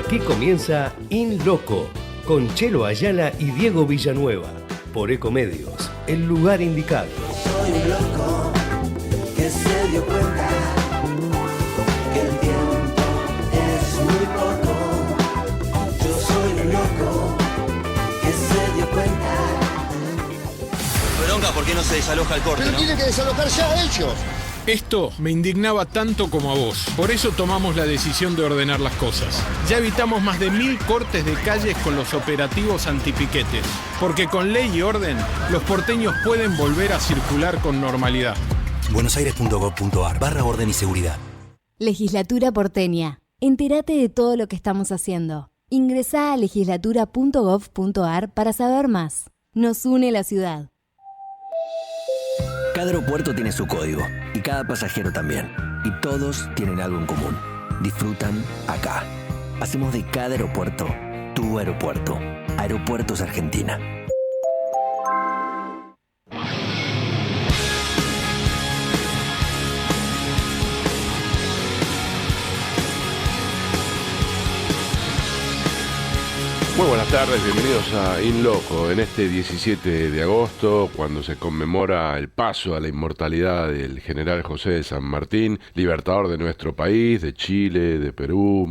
Aquí comienza In Loco, con Chelo Ayala y Diego Villanueva, por Ecomedios, el lugar indicado. Soy un loco que se dio cuenta que el tiempo es muy poco. Yo soy un loco que se dio cuenta. Bronca, ¿por qué no se desaloja el corte? Pero ¿no? tienen que desalojar ya ellos. Esto me indignaba tanto como a vos. Por eso tomamos la decisión de ordenar las cosas. Ya evitamos más de 1000 cortes de calles con los operativos antipiquetes. Porque con ley y orden, los porteños pueden volver a circular con normalidad. buenosaires.gov.ar/orden y seguridad. Legislatura porteña. Entérate de todo lo que estamos haciendo. Ingresá a legislatura.gov.ar para saber más. Nos une la ciudad. Cada aeropuerto tiene su código y cada pasajero también. Y todos tienen algo en común. Disfrutan acá. Hacemos de cada aeropuerto tu aeropuerto. Aeropuertos Argentina. Muy buenas tardes, bienvenidos a In Loco en este 17 de agosto, cuando se conmemora el paso a la inmortalidad del general José de San Martín, libertador de nuestro país, de Chile, de Perú,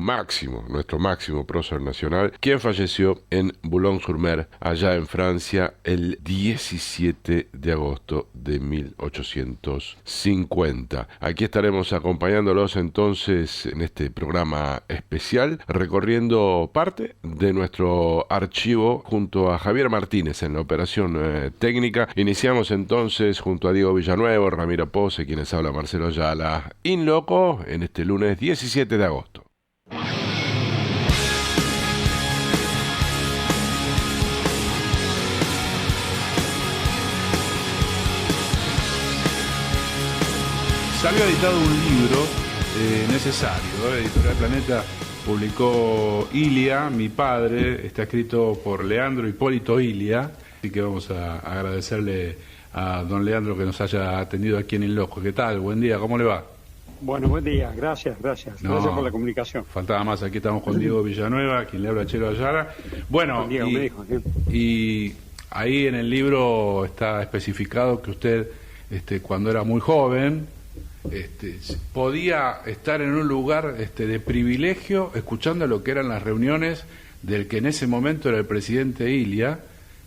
nuestro máximo prócer nacional, quien falleció en Boulogne-sur-Mer, allá en Francia, el 17 de agosto de 1850. Aquí estaremos acompañándolos entonces en este programa especial, recorriendo parte de nuestro archivo junto a Javier Martínez en la operación técnica. Iniciamos entonces junto a Diego Villanueva, Ramiro Pose, quienes habla Marcelo Ayala, In Loco, en este lunes 17 de agosto. Salió editado un libro necesario, Editorial Planeta publicó Ilia, mi padre, está escrito por Leandro Hipólito Ilia, así que vamos a agradecerle a don Leandro que nos haya atendido aquí en In Loco. ¿Qué tal? Buen día, ¿cómo le va? Bueno, buen día, gracias gracias por la comunicación. Faltaba más, aquí estamos con Diego Villanueva, quien le habla a Chelo Ayala. Bueno, Diego, me dijo, ¿sí? Y ahí en el libro está especificado que usted, cuando era muy joven, podía estar en un lugar de privilegio escuchando lo que eran las reuniones del que en ese momento era el presidente Ilia,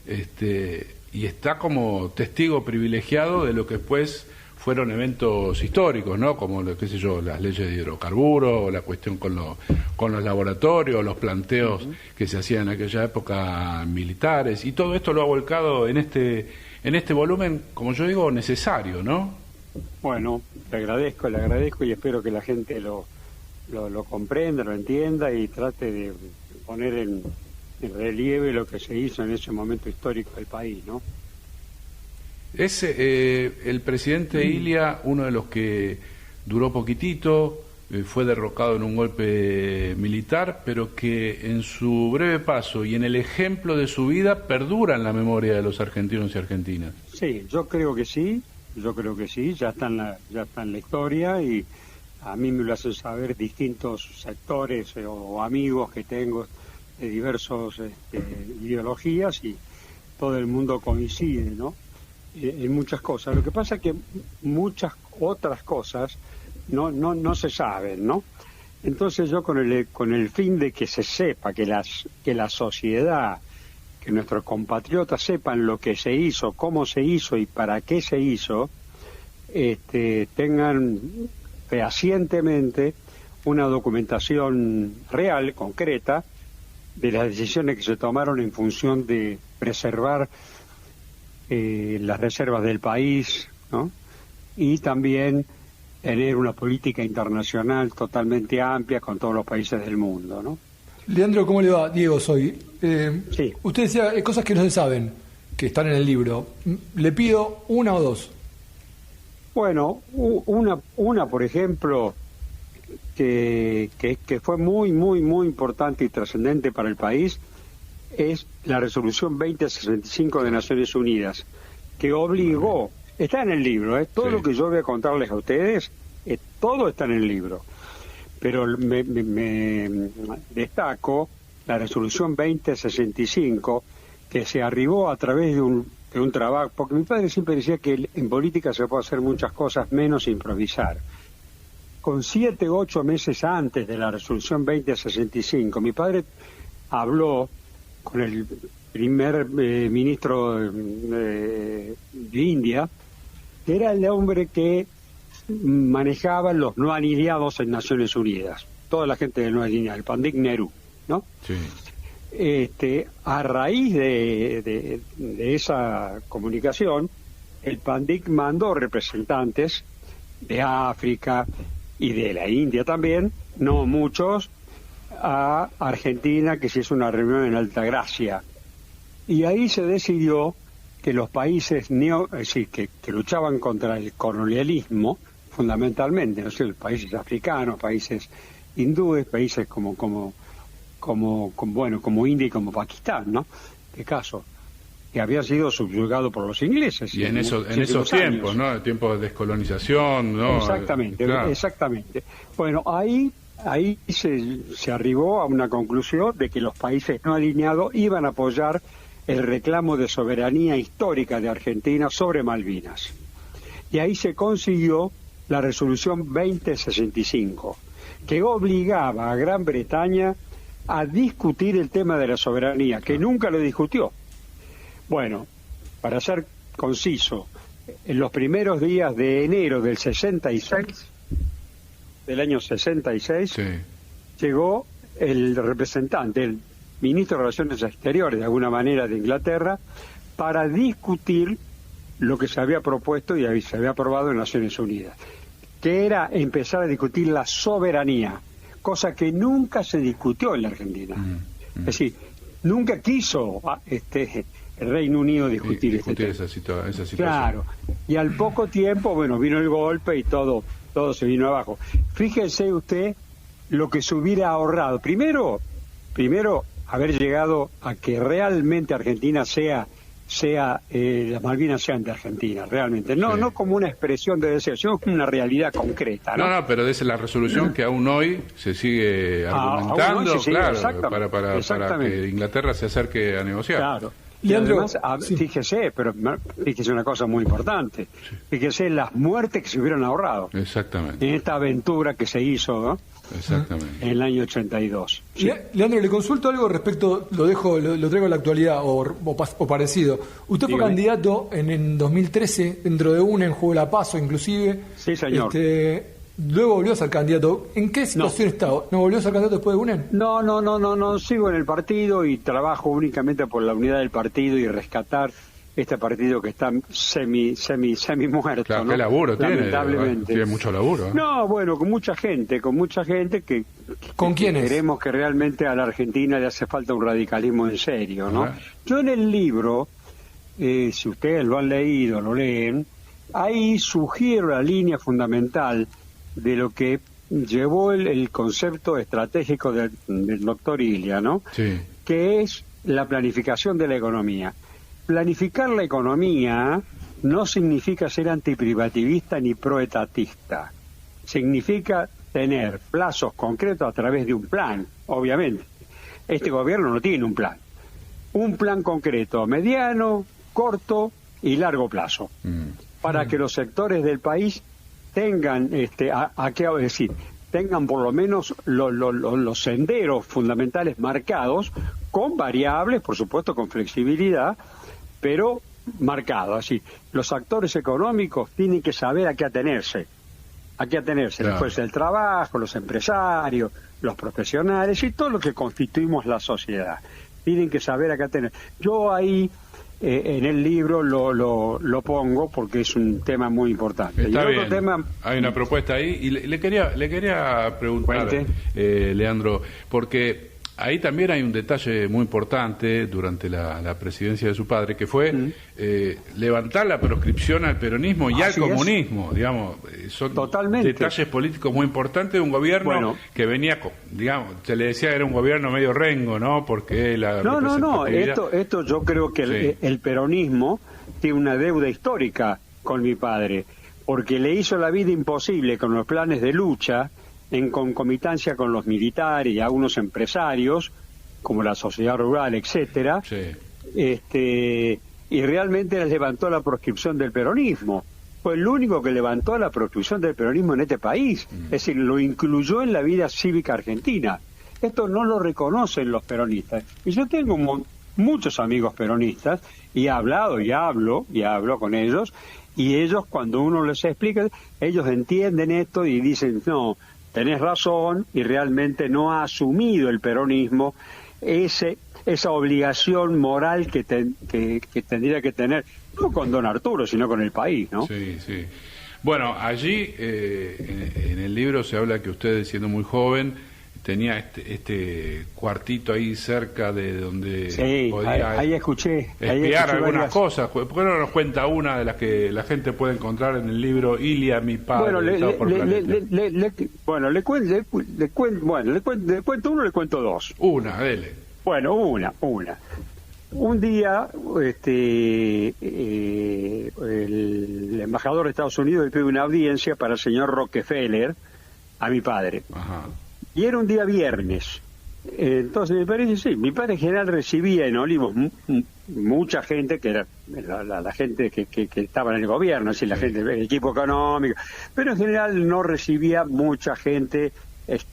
y está como testigo privilegiado de lo que después fueron eventos históricos, ¿no? Como las leyes de hidrocarburos, la cuestión con los laboratorios, los planteos que se hacían en aquella época militares, y todo esto lo ha volcado en este volumen, como yo digo, necesario, ¿no? Bueno, le agradezco y espero que la gente lo comprenda, lo entienda y trate de poner en relieve lo que se hizo en ese momento histórico del país, ¿no? Es el presidente Ilia, uno de los que duró poquitito, fue derrocado en un golpe militar, pero que en su breve paso y en el ejemplo de su vida perdura en la memoria de los argentinos y argentinas. Sí, yo creo que sí, ya está en la historia, y a mí me lo hacen saber distintos sectores o amigos que tengo de diversas ideologías, y todo el mundo coincide, ¿no? En muchas cosas. Lo que pasa es que muchas otras cosas no se saben, ¿no? Entonces yo con el fin de que se sepa, que la sociedad, que nuestros compatriotas sepan lo que se hizo, cómo se hizo y para qué se hizo, tengan fehacientemente una documentación real, concreta, de las decisiones que se tomaron en función de preservar las reservas del país, ¿no? Y también tener una política internacional totalmente amplia con todos los países del mundo, ¿no? Leandro, ¿cómo le va? Diego soy. Sí. Usted decía cosas que no se saben, que están en el libro. Le pido una o dos. Bueno, una por ejemplo, que fue muy importante y trascendente para el país, es la resolución 2065 de Naciones Unidas, que obligó, está en el libro, todo lo que yo voy a contarles a ustedes, todo está en el libro, pero me destaco la resolución 2065, que se arribó a través de un trabajo, porque mi padre siempre decía que en política se puede hacer muchas cosas menos improvisar. Con 7 u 8 meses antes de la resolución 2065, mi padre habló con el primer ministro de India, que era el hombre que manejaba los no alineados en Naciones Unidas, toda la gente de no alineada, el Pandit Nehru, ¿no? Sí. A raíz de esa comunicación, el Pandit mandó representantes de África y de la India también, no muchos, a Argentina, que se hizo una reunión en Altagracia. Y ahí se decidió que los países es decir, que luchaban contra el colonialismo, fundamentalmente, no sé, los países africanos, países hindúes, países como India y como Pakistán, ¿no? De caso, que había sido subyugado por los ingleses. Y en esos tiempos, ¿no? Tiempos de descolonización, ¿no? Exactamente, claro. Exactamente. Bueno, ahí se arribó a una conclusión de que los países no alineados iban a apoyar el reclamo de soberanía histórica de Argentina sobre Malvinas. Y ahí se consiguió la resolución 2065, que obligaba a Gran Bretaña a discutir el tema de la soberanía, que nunca lo discutió. Bueno, para ser conciso, en los primeros días de enero del 66, del año 66, Sí. llegó el representante, el ministro de Relaciones Exteriores, de alguna manera, de Inglaterra, para discutir lo que se había propuesto y se había aprobado en Naciones Unidas, que era empezar a discutir la soberanía, cosa que nunca se discutió en la Argentina. Es decir, nunca quiso el Reino Unido discutir este tema. esa situación. Claro, y al poco tiempo, bueno, vino el golpe y todo se vino abajo. Fíjese usted lo que se hubiera ahorrado. Primero, haber llegado a que realmente Argentina las Malvinas sean de Argentina, realmente. No como una expresión de deseo, sino como una realidad concreta, ¿no? No, pero desde la resolución que aún hoy se sigue argumentando, aún hoy se sigue, claro, para que Inglaterra se acerque a negociar. Claro. Y Leandro, además, fíjese una cosa muy importante. Fíjese las muertes que se hubieran ahorrado Exactamente. en esta aventura que se hizo, ¿no? Exactamente. En el año 82. Sí. Leandro, le consulto algo respecto, lo traigo a la actualidad o parecido. Usted fue Dígame. candidato en 2013, dentro de UNE, en Juego de la Paso, inclusive. Sí, señor. Luego volvió a ser candidato. ¿En qué situación está? ¿No volvió a ser candidato después de UNE? No, sigo en el partido y trabajo únicamente por la unidad del partido y rescatar este partido que está semi muerto. Claro, ¿no? ¿qué laburo Lamentablemente. tiene mucho laburo, ¿eh? No, bueno, con mucha gente que ¿Con quiénes? Queremos que realmente a la Argentina le hace falta un radicalismo en serio, ¿no? Ajá. Yo en el libro, si ustedes lo han leído, lo leen, ahí sugiero la línea fundamental de lo que llevó el concepto estratégico del doctor Ilia, ¿no? Sí. Que es la planificación de la economía. Planificar la economía no significa ser antiprivativista ni proetatista. Significa tener plazos concretos a través de un plan, obviamente. Este gobierno no tiene un plan. Un plan concreto, mediano, corto y largo plazo, para que los sectores del país tengan, tengan por lo menos los senderos fundamentales marcados, con variables, por supuesto, con flexibilidad, pero marcado. Así, los actores económicos tienen que saber a qué atenerse. Claro. Después el trabajo, los empresarios, los profesionales y todo lo que constituimos la sociedad. Tienen que saber a qué atenerse. Yo ahí, en el libro, lo pongo porque es un tema muy importante. Está y bien. otro tema, Hay una propuesta ahí y le quería preguntar, Leandro, porque ahí también hay un detalle muy importante durante la presidencia de su padre, que fue levantar la proscripción al peronismo y Así al comunismo, digamos. Son Totalmente. detalles políticos muy importantes de un gobierno que venía, digamos, se le decía que era un gobierno medio rengo, ¿no? Porque la No, representatividad- esto yo creo que Sí. el peronismo tiene una deuda histórica con mi padre, porque le hizo la vida imposible con los planes de lucha en concomitancia con los militares y algunos empresarios, como la sociedad rural, etcétera, y realmente les levantó la proscripción del peronismo. Fue el único que levantó la proscripción del peronismo en este país, es decir, lo incluyó en la vida cívica argentina. Esto no lo reconocen los peronistas. Y yo tengo muchos amigos peronistas, y he hablado, y hablo con ellos, y ellos, cuando uno les explica, ellos entienden esto y dicen, no, tenés razón, y realmente no ha asumido el peronismo esa obligación moral que tendría que tener, no con don Arturo, sino con el país, ¿no? Sí, sí. Bueno, allí en el libro se habla que usted, siendo muy joven, tenía este cuartito ahí cerca de donde podía ahí escuché algunas cosas. ¿Por qué no nos cuenta una de las que la gente puede encontrar en el libro Ilia, mi padre? Bueno, le cuento uno, le cuento dos. Una, dele. Bueno, una. Un día, el embajador de Estados Unidos le pide una audiencia para el señor Rockefeller a mi padre. Ajá. Y era un día viernes. Entonces me parece, sí, mi padre en general recibía en Olivos mucha gente, que era la gente que estaba en el gobierno, es decir, la gente del equipo económico, pero en general no recibía mucha gente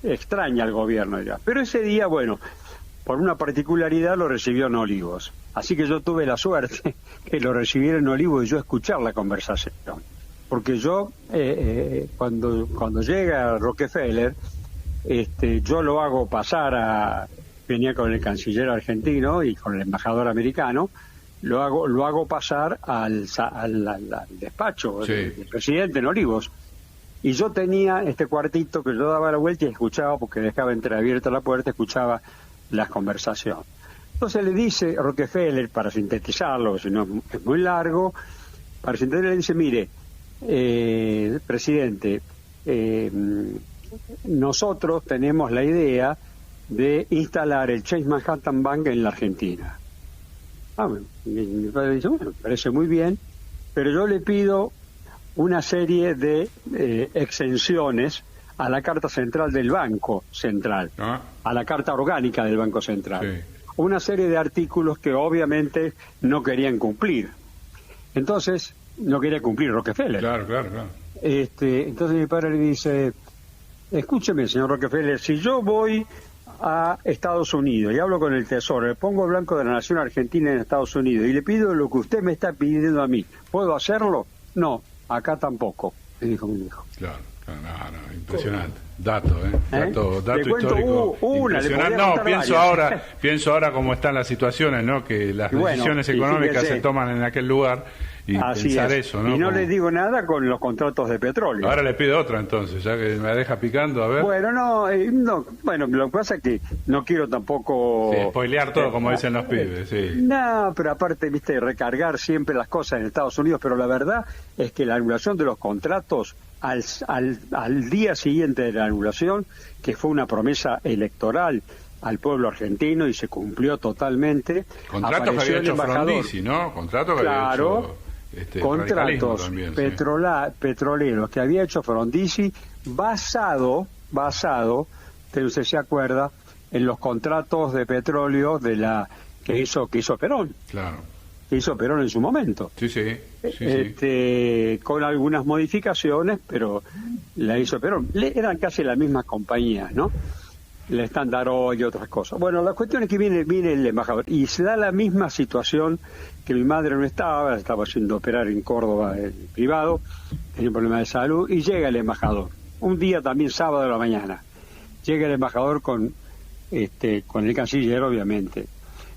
extraña al gobierno. Pero ese día, bueno, por una particularidad lo recibió en Olivos. Así que yo tuve la suerte que lo recibiera en Olivos y yo escuchar la conversación. Porque yo, cuando llega Rockefeller, yo lo hago pasar venía con el canciller argentino y con el embajador americano, lo hago pasar al despacho del presidente en Olivos. Y yo tenía este cuartito que yo daba la vuelta y escuchaba, porque dejaba entreabierta la puerta, escuchaba las conversaciones. Entonces le dice Rockefeller, para sintetizarlo, si no es muy largo, para sintetizarlo le dice, mire, presidente, nosotros tenemos la idea de instalar el Chase Manhattan Bank en la Argentina. Mi padre dice, bueno, me parece muy bien, pero yo le pido una serie de exenciones a la Carta Central del Banco Central, a la Carta Orgánica del Banco Central. Sí. Una serie de artículos que obviamente no querían cumplir. Entonces, no quería cumplir Rockefeller. Claro. Entonces mi padre le dice, escúcheme, señor Rockefeller, si yo voy a Estados Unidos y hablo con el Tesoro, le pongo blanco de la nación argentina en Estados Unidos y le pido lo que usted me está pidiendo a mí, ¿puedo hacerlo? No, acá tampoco, le dijo mi hijo. Claro, no, impresionante. Dato histórico. Una, impresionante. No, pienso ahora cómo están las situaciones, ¿no? Que las decisiones económicas se toman en aquel lugar. Y así pensar es. Eso, ¿no? Y no les digo nada con los contratos de petróleo. Ahora le pido otra entonces, ya que me deja picando, a ver. Bueno, bueno, lo que pasa es que no quiero tampoco... spoilear todo, como dicen los pibes, sí. No, pero aparte, recargar siempre las cosas en Estados Unidos, pero la verdad es que la anulación de los contratos al día siguiente de la anulación, que fue una promesa electoral al pueblo argentino y se cumplió totalmente. Contratos que había hecho Frondizi, ¿no? Contratos que había hecho... contratos también, petroleros que había hecho Frondizi basado, no sé si se acuerda, en los contratos de petróleo que hizo Perón. Claro. Que hizo Perón en su momento. Sí. Con algunas modificaciones, pero la hizo Perón. Eran casi las mismas compañías, ¿no? El Standard Oil y otras cosas. Bueno, la cuestión es que viene el embajador y se da la misma situación, que mi madre no estaba haciendo operar en Córdoba privado, tenía un problema de salud, y llega el embajador. Un día también, sábado de la mañana, llega el embajador con el canciller, obviamente.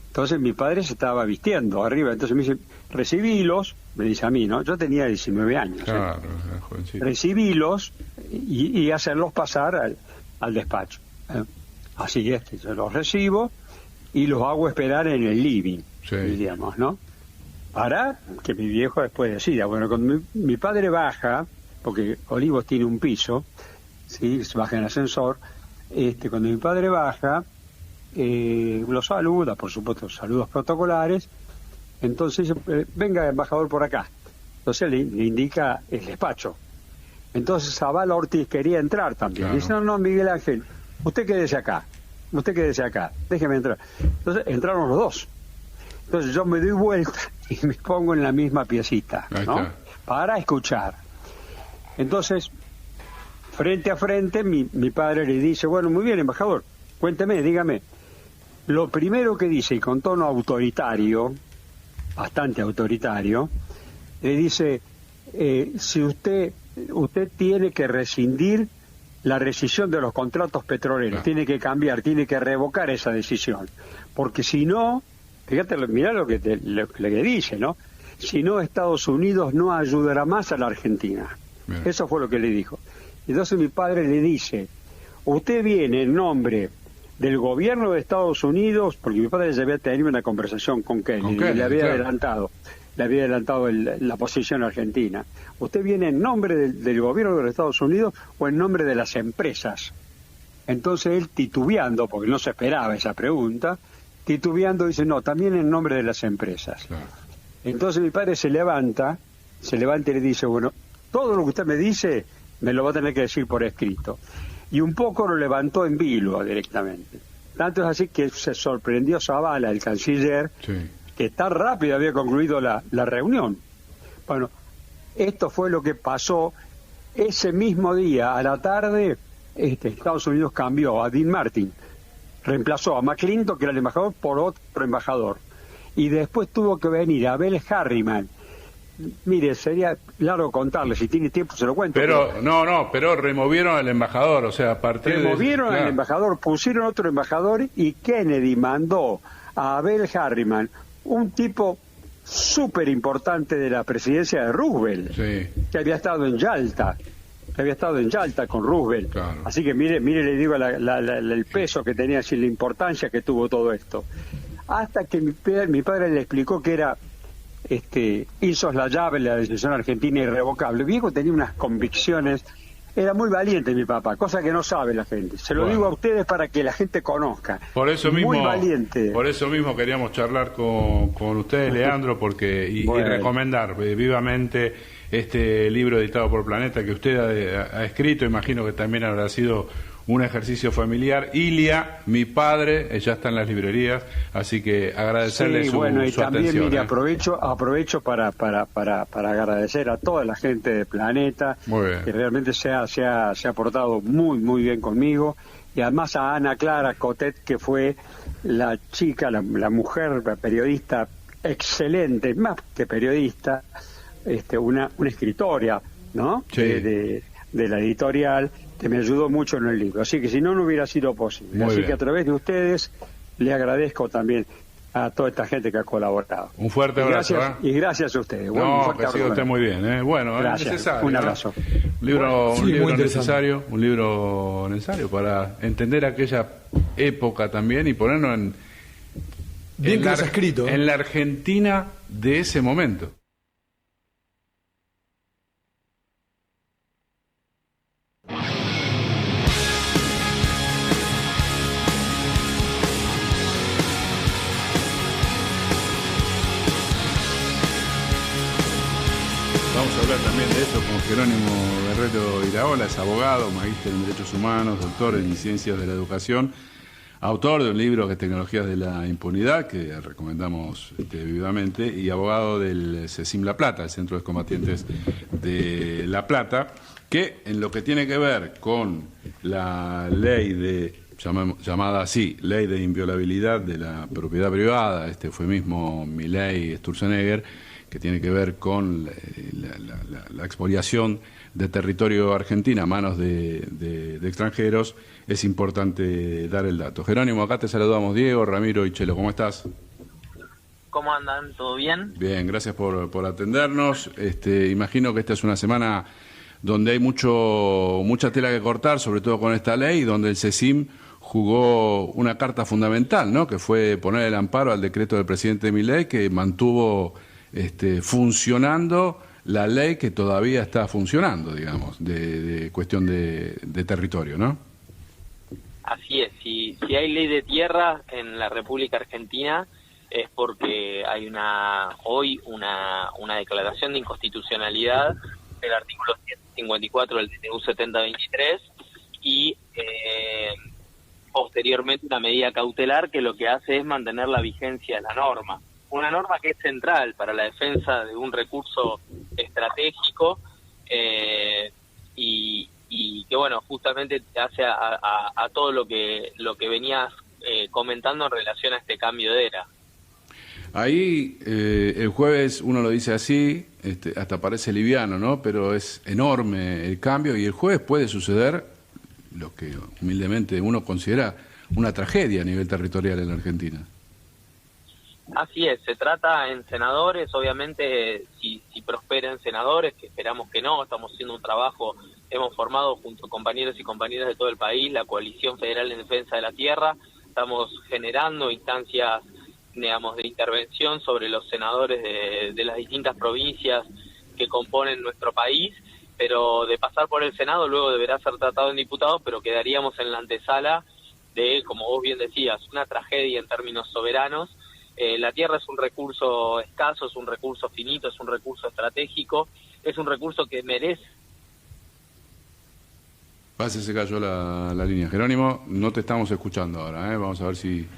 Entonces mi padre se estaba vistiendo arriba, entonces me dice, recibílos, me dice a mí, ¿no? Yo tenía 19 años. Claro, jovencito. Recibílos y hacerlos pasar al despacho. Así que yo los recibo y los hago esperar en el living, digamos, ¿no? Para que mi viejo después decida. Bueno, cuando mi padre baja, porque Olivos tiene un piso, ¿sí? Se baja en ascensor, cuando mi padre baja, lo saluda, por supuesto, saludos protocolares, entonces venga embajador por acá. Entonces le indica el despacho. Entonces Zavala Ortiz quería entrar también. Claro. Dice, no, Miguel Ángel, usted quédese acá, déjeme entrar. Entonces entraron los dos. Entonces yo me doy vuelta y me pongo en la misma piecita, Ahí ¿no? está. Para escuchar. Entonces, frente a frente, mi padre le dice, bueno, muy bien, embajador, cuénteme, dígame. Lo primero que dice, y con tono autoritario, bastante autoritario, le dice, si usted tiene que rescindir la rescisión de los contratos petroleros, Claro. tiene que cambiar, tiene que revocar esa decisión, porque si no, fíjate, mirá lo que dice, ¿no? Si no, Estados Unidos no ayudará más a la Argentina. Bien. Eso fue lo que le dijo. Entonces mi padre le dice, usted viene en nombre del gobierno de Estados Unidos, porque mi padre ya había tenido una conversación con Kennedy, Kennedy, y le había claro. adelantado la posición argentina. ¿Usted viene en nombre del gobierno de los Estados Unidos o en nombre de las empresas? Entonces él, titubeando, porque no se esperaba esa pregunta, titubeando dice, no, también en nombre de las empresas. Claro. Entonces mi padre se levanta y le dice, bueno, todo lo que usted me dice me lo va a tener que decir por escrito. Y un poco lo levantó en vilo directamente. Tanto es así que se sorprendió Zavala, el canciller, Sí. que tan rápido había concluido la reunión. Bueno, esto fue lo que pasó ese mismo día. A la tarde, Estados Unidos cambió a Dean Martin, reemplazó a McClinton, que era el embajador, por otro embajador. Y después tuvo que venir Abel Harriman. Mire, sería largo contarle, si tiene tiempo se lo cuento. Pero removieron al embajador, o sea, a partir Removieron de... al Claro. embajador, pusieron otro embajador y Kennedy mandó a Abel Harriman, un tipo súper importante de la presidencia de Roosevelt, Sí. que había estado en Yalta, con Roosevelt. Claro. Así que mire, le digo el peso que tenía, así, la importancia que tuvo todo esto. Hasta que mi padre le explicó que era insoslayable la decisión argentina irrevocable. Viejo tenía unas convicciones, era muy valiente mi papá, cosa que no sabe la gente. Se lo Bueno. digo a ustedes para que la gente conozca. Por eso muy mismo, valiente. Por eso mismo queríamos charlar con ustedes, Leandro, porque y Bueno. recomendar vivamente este libro editado por Planeta que usted ha escrito. Imagino que también habrá sido un ejercicio familiar. Ilia, mi padre, ya está en las librerías, así que agradecerle Sí, su, bueno, y su también, atención. mire, aprovecho para agradecer a toda la gente de Planeta, Muy bien. que realmente se ha portado muy, muy bien conmigo, y además a Ana Clara Cotet, que fue la chica, la mujer, la periodista excelente, más que periodista, una escritora, ¿no? Sí. De la editorial, que me ayudó mucho en el libro. Así que si no, no hubiera sido posible. Muy Así bien. que a través de ustedes le agradezco también a toda esta gente que ha colaborado. Un fuerte abrazo. Y gracias a ustedes. Bueno, un No, fuerte que siga abrazo. usted muy bien. Bueno, Gracias. es necesario. Un ¿no? abrazo. Un libro, Sí, un libro muy interesante. necesario, un libro necesario para entender aquella época también y ponernos Bien que lo has escrito. en la Argentina de ese momento. Vamos a hablar también de eso con Jerónimo Guerrero Iraola, es abogado, magíster en Derechos Humanos, doctor en Ciencias de la Educación, autor de un libro que es Tecnologías de la Impunidad, que recomendamos vivamente, y abogado del CECIM La Plata, el Centro de Excombatientes de La Plata, que en lo que tiene que ver con la ley llamada así, Ley de Inviolabilidad de la Propiedad Privada, este fue mismo Milei Sturzenegger, que tiene que ver con la expoliación de territorio argentino a manos de extranjeros, es importante dar el dato. Jerónimo, acá te saludamos Diego, Ramiro y Chelo, ¿cómo estás? ¿Cómo andan? ¿Todo bien? Bien, gracias por atendernos. Imagino que esta es una semana donde hay mucha tela que cortar, sobre todo con esta ley, donde el CECIM jugó una carta fundamental, ¿no? Que fue poner el amparo al decreto del presidente Milei, que mantuvo funcionando la ley que todavía está funcionando, digamos, de cuestión de territorio, ¿no? Así es, si hay ley de tierra en la República Argentina es porque hay hoy una declaración de inconstitucionalidad del artículo 7. 54 del DNU 7023 y posteriormente una medida cautelar que lo que hace es mantener la vigencia de la norma. Una norma que es central para la defensa de un recurso estratégico y que, bueno, justamente te hace a todo lo que venías comentando en relación a este cambio de era. Ahí el jueves uno lo dice así, hasta parece liviano, ¿no? Pero es enorme el cambio y el jueves puede suceder lo que humildemente uno considera una tragedia a nivel territorial en la Argentina. Así es, se trata en senadores, obviamente si prosperan senadores, que esperamos que no, estamos haciendo un trabajo, hemos formado junto a compañeros y compañeras de todo el país la Coalición Federal en Defensa de la Tierra, estamos generando instancias, digamos, de intervención sobre los senadores de las distintas provincias que componen nuestro país, pero de pasar por el Senado luego deberá ser tratado en diputados, pero quedaríamos en la antesala de, como vos bien decías, una tragedia en términos soberanos. La tierra es un recurso escaso, es un recurso finito, es un recurso estratégico, es un recurso que merece. Se cayó la línea. Jerónimo, no te estamos escuchando ahora, ¿eh? Vamos a ver si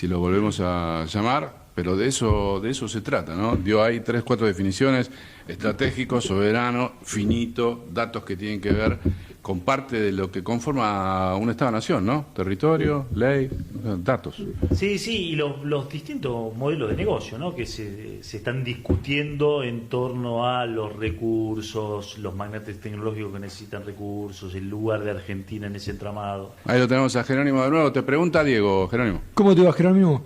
lo volvemos a llamar, pero de eso se trata, ¿no? Dio ahí 3-4 definiciones: estratégico, soberano, finito, datos que tienen que ver con parte de lo que conforma un Estado-Nación, ¿no? Territorio, ley, datos. Sí, y los distintos modelos de negocio, ¿no? Que se están discutiendo en torno a los recursos, los magnates tecnológicos que necesitan recursos, el lugar de Argentina en ese entramado. Ahí lo tenemos a Jerónimo de nuevo. Te pregunta Diego, Jerónimo. ¿Cómo te va, Jerónimo?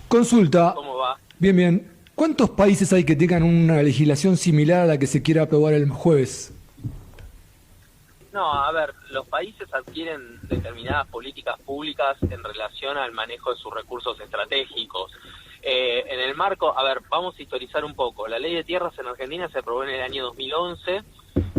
Consulta. ¿Cómo va? Bien. ¿Cuántos países hay que tengan una legislación similar a la que se quiera aprobar el jueves? No, a ver, los países adquieren determinadas políticas públicas en relación al manejo de sus recursos estratégicos. En el marco, a ver, vamos a historizar un poco. La ley de tierras en Argentina se aprobó en el año 2011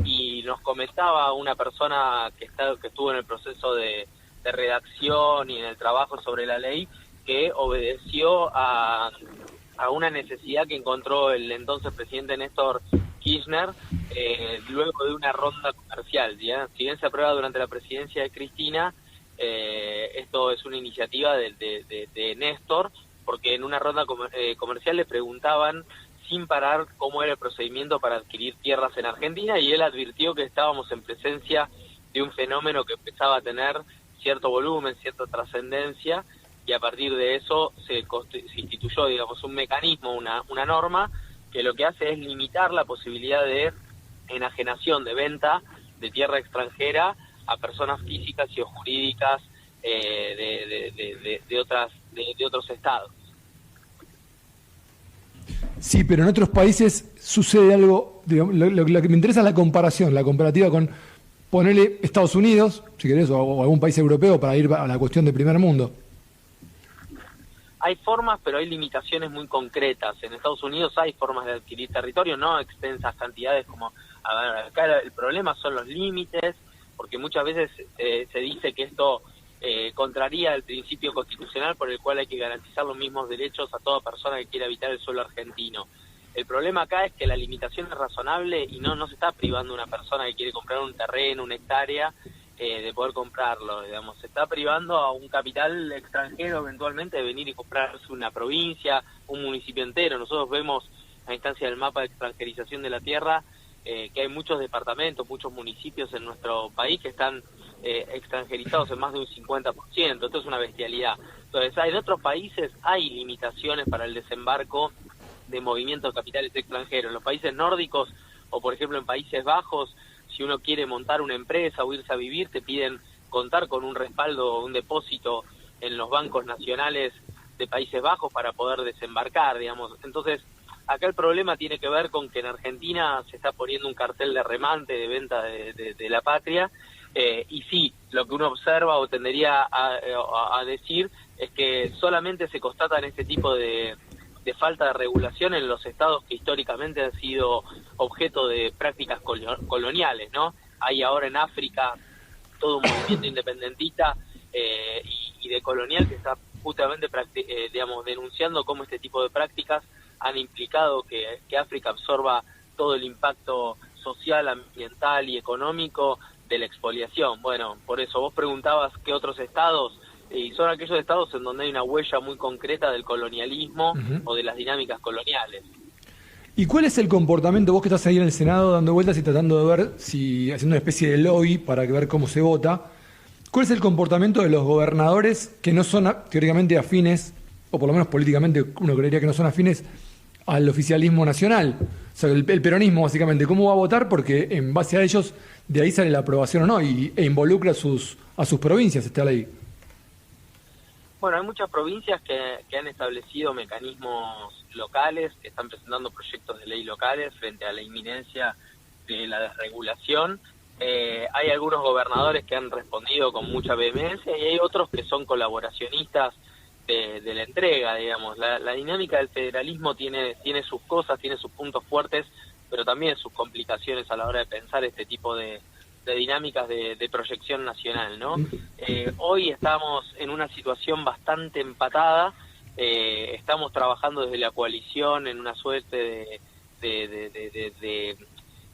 y nos comentaba una persona que estuvo en el proceso de redacción y en el trabajo sobre la ley, que obedeció a una necesidad que encontró el entonces presidente Néstor Kirchner luego de una ronda comercial. ¿Ya? Si bien se aprueba durante la presidencia de Cristina, esto es una iniciativa de Néstor, porque en una ronda comercial le preguntaban sin parar cómo era el procedimiento para adquirir tierras en Argentina, y él advirtió que estábamos en presencia de un fenómeno que empezaba a tener cierto volumen, cierta trascendencia, y a partir de eso se instituyó, digamos, un mecanismo, una norma, que lo que hace es limitar la posibilidad de enajenación de venta de tierra extranjera a personas físicas y o jurídicas de otros estados. Sí, pero en otros países sucede algo, digamos, lo que me interesa es la comparación, la comparativa con ponerle Estados Unidos, si querés, o algún país europeo para ir a la cuestión de primer mundo. Hay formas, pero hay limitaciones muy concretas. En Estados Unidos hay formas de adquirir territorio, no extensas cantidades como... A ver, acá el problema son los límites, porque muchas veces se dice que esto contraría el principio constitucional por el cual hay que garantizar los mismos derechos a toda persona que quiera habitar el suelo argentino. El problema acá es que la limitación es razonable y no se está privando a una persona que quiere comprar un terreno, una hectárea, de poder comprarlo, digamos. Se está privando a un capital extranjero eventualmente de venir y comprarse una provincia, un municipio entero. Nosotros vemos a instancia del mapa de extranjerización de la tierra que hay muchos departamentos, muchos municipios en nuestro país que están extranjerizados en más de un 50%. Esto es una bestialidad. Entonces, en otros países hay limitaciones para el desembarco de movimientos de capitales extranjeros. En los países nórdicos o, por ejemplo, en Países Bajos, si uno quiere montar una empresa o irse a vivir, te piden contar con un respaldo o un depósito en los bancos nacionales de Países Bajos para poder desembarcar, digamos. Entonces, acá el problema tiene que ver con que en Argentina se está poniendo un cartel de remante de venta de la patria, y sí, lo que uno observa o tendería a decir es que solamente se constatan este tipo de falta de regulación en los estados que históricamente han sido objeto de prácticas coloniales, ¿no? Hay ahora en África todo un movimiento independentista y de colonial que está justamente digamos, denunciando cómo este tipo de prácticas han implicado que África absorba todo el impacto social, ambiental y económico de la expoliación. Bueno, por eso vos preguntabas qué otros estados, y son aquellos estados en donde hay una huella muy concreta del colonialismo o de las dinámicas coloniales. ¿Y cuál es el comportamiento, vos que estás ahí en el Senado dando vueltas y tratando de ver si, haciendo una especie de lobby para ver cómo se vota, cuál es el comportamiento de los gobernadores que no son teóricamente afines, o por lo menos políticamente uno creería que no son afines al oficialismo nacional? O sea, el peronismo básicamente, ¿cómo va a votar? Porque en base a ellos, de ahí sale la aprobación o no, e involucra a sus provincias esta ley. Bueno, hay muchas provincias que han establecido mecanismos locales, que están presentando proyectos de ley locales frente a la inminencia de la desregulación. Hay algunos gobernadores que han respondido con mucha vehemencia y hay otros que son colaboracionistas de la entrega, digamos. La dinámica del federalismo tiene sus cosas, tiene sus puntos fuertes, pero también sus complicaciones a la hora de pensar este tipo de dinámicas de proyección nacional, ¿no? Hoy estamos en una situación bastante empatada, estamos trabajando desde la coalición en una suerte de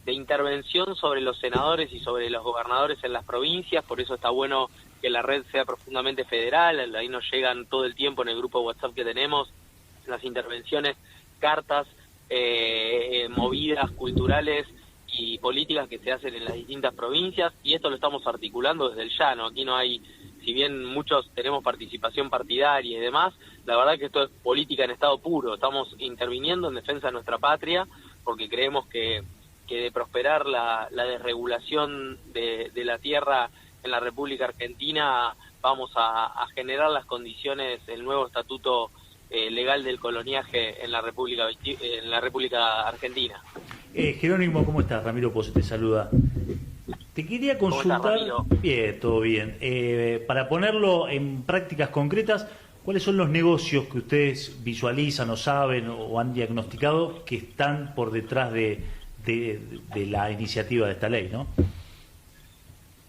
intervención sobre los senadores y sobre los gobernadores en las provincias, por eso está bueno que la red sea profundamente federal, ahí nos llegan todo el tiempo en el grupo de WhatsApp que tenemos, las intervenciones, cartas, movidas culturales y políticas que se hacen en las distintas provincias, y esto lo estamos articulando desde el llano. Aquí no hay, si bien muchos tenemos participación partidaria y demás, la verdad que esto es política en estado puro. Estamos interviniendo en defensa de nuestra patria porque creemos que de prosperar la desregulación de la tierra en la República Argentina vamos a generar las condiciones, el nuevo estatuto legal del coloniaje en la República Argentina. Jerónimo, ¿cómo estás? Ramiro Pozo te saluda. Te quería consultar, ¿Cómo estás, Ramiro? Bien, todo bien. Para ponerlo en prácticas concretas, ¿cuáles son los negocios que ustedes visualizan o saben o han diagnosticado que están por detrás de la iniciativa de esta ley, ¿no?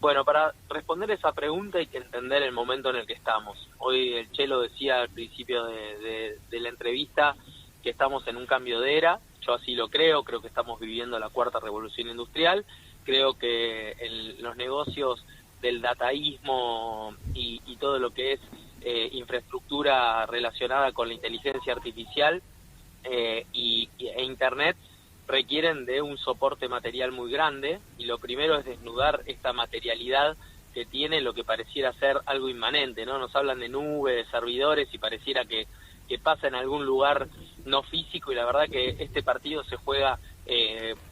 Bueno, para responder esa pregunta hay que entender el momento en el que estamos. Hoy el Chelo decía al principio de la entrevista que estamos en un cambio de era. Yo así lo creo que estamos viviendo la cuarta revolución industrial. Creo que los negocios del dataísmo y todo lo que es infraestructura relacionada con la inteligencia artificial e Internet requieren de un soporte material muy grande, y lo primero es desnudar esta materialidad que tiene lo que pareciera ser algo inmanente, ¿no? Nos hablan de nubes, de servidores, y pareciera que pasa en algún lugar no físico, y la verdad que este partido se juega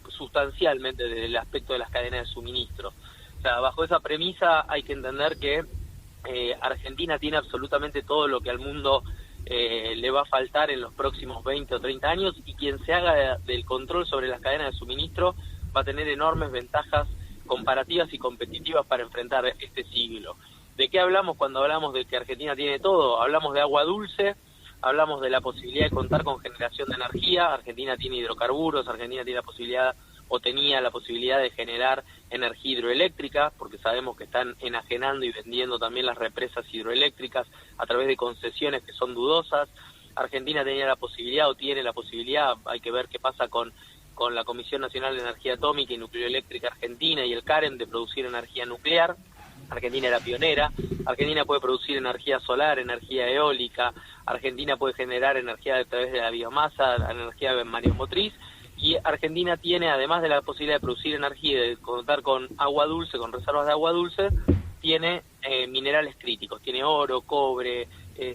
sustancialmente desde el aspecto de las cadenas de suministro. O sea, bajo esa premisa hay que entender que Argentina tiene absolutamente todo lo que al mundo le va a faltar en los próximos 20 o 30 años, y quien se haga del control sobre las cadenas de suministro va a tener enormes ventajas comparativas y competitivas para enfrentar este siglo. ¿De qué hablamos cuando hablamos de que Argentina tiene todo? Hablamos de agua dulce, hablamos de la posibilidad de contar con generación de energía. Argentina tiene hidrocarburos, Argentina tiene la posibilidad o tenía la posibilidad de generar energía hidroeléctrica, porque sabemos que están enajenando y vendiendo también las represas hidroeléctricas a través de concesiones que son dudosas. Argentina tenía la posibilidad o tiene la posibilidad, hay que ver qué pasa con la Comisión Nacional de Energía Atómica y Nucleoeléctrica Argentina y el CAREN, de producir energía nuclear. Argentina era pionera. Argentina puede producir energía solar, energía eólica. Argentina puede generar energía a través de la biomasa, energía mareomotriz. Y Argentina tiene, además de la posibilidad de producir energía y de contar con agua dulce, con reservas de agua dulce, tiene minerales críticos. Tiene oro, cobre,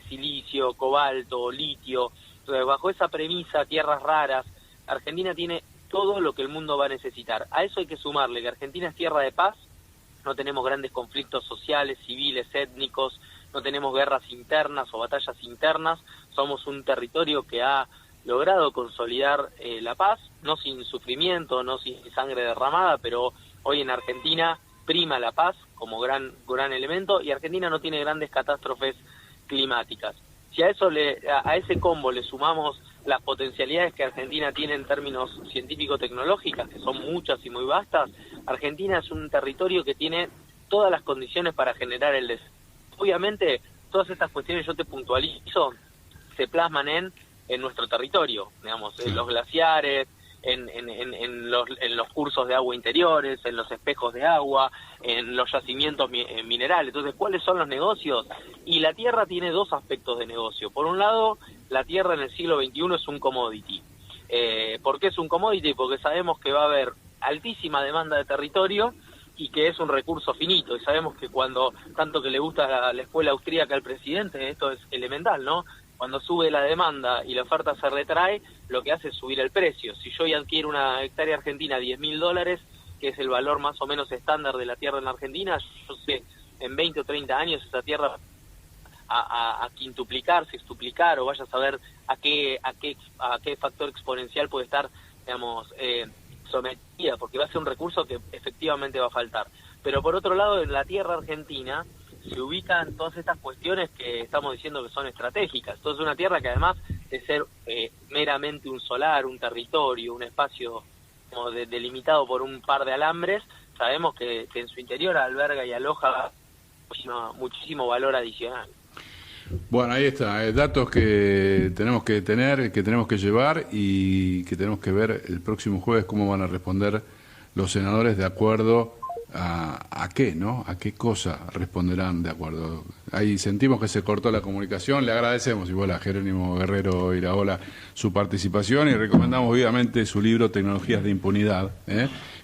silicio, cobalto, litio. Entonces, bajo esa premisa, tierras raras, Argentina tiene todo lo que el mundo va a necesitar. A eso hay que sumarle que Argentina es tierra de paz, no tenemos grandes conflictos sociales, civiles, étnicos, no tenemos guerras internas o batallas internas, somos un territorio que ha logrado consolidar la paz, no sin sufrimiento, no sin sangre derramada, pero hoy en Argentina prima la paz como gran elemento, y Argentina no tiene grandes catástrofes climáticas. Si a ese combo le sumamos las potencialidades que Argentina tiene en términos científico-tecnológicas, que son muchas y muy vastas, Argentina es un territorio que tiene todas las condiciones para generar el desarrollo. Obviamente, todas estas cuestiones yo te puntualizo, se plasman en nuestro territorio, digamos, los glaciares, en los cursos de agua interiores, en los espejos de agua, en los yacimientos minerales. Entonces, ¿cuáles son los negocios? Y la tierra tiene dos aspectos de negocio. Por un lado, la tierra en el siglo XXI es un commodity. ¿Por qué es un commodity? Porque sabemos que va a haber altísima demanda de territorio y que es un recurso finito. Y sabemos que cuando, tanto que le gusta la escuela austríaca al presidente, esto es elemental, ¿no? Cuando sube la demanda y la oferta se retrae, lo que hace es subir el precio. Si yo hoy adquiero una hectárea argentina a $10.000, que es el valor más o menos estándar de la tierra en la Argentina, yo sé, en 20 o 30 años esa tierra a quintuplicar, sextuplicar, o vaya a saber a qué factor exponencial puede estar, digamos, sometida, porque va a ser un recurso que efectivamente va a faltar. Pero por otro lado, en la tierra argentina se ubican todas estas cuestiones que estamos diciendo que son estratégicas. Entonces, una tierra que además de ser meramente un solar, un territorio, un espacio como delimitado por un par de alambres, sabemos que en su interior alberga y aloja muchísimo valor adicional. Bueno, ahí está, datos que tenemos que tener, que tenemos que llevar y que tenemos que ver el próximo jueves cómo van a responder los senadores de acuerdo a qué, ¿no? A qué cosa responderán de acuerdo. Ahí sentimos que se cortó la comunicación, le agradecemos igual a Jerónimo Guerrero Iraola su participación y recomendamos vivamente su libro Tecnologías de Impunidad,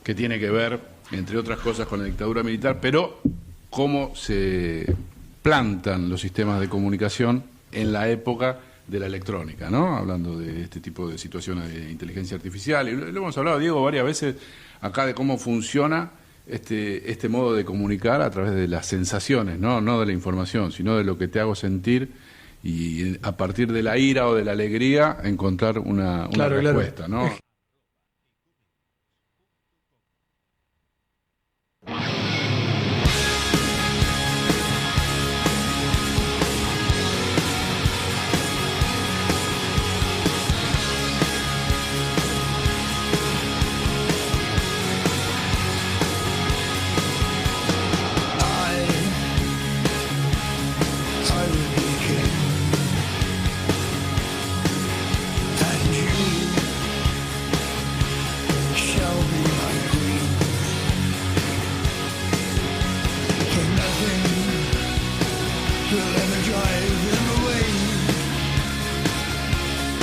que tiene que ver, entre otras cosas, con la dictadura militar, pero cómo se plantan los sistemas de comunicación en la época de la electrónica, ¿no? Hablando de este tipo de situaciones de inteligencia artificial. Y lo hemos hablado, Diego, varias veces acá de cómo funciona este modo de comunicar a través de las sensaciones, no de la información, sino de lo que te hago sentir y a partir de la ira o de la alegría encontrar una respuesta, ¿no?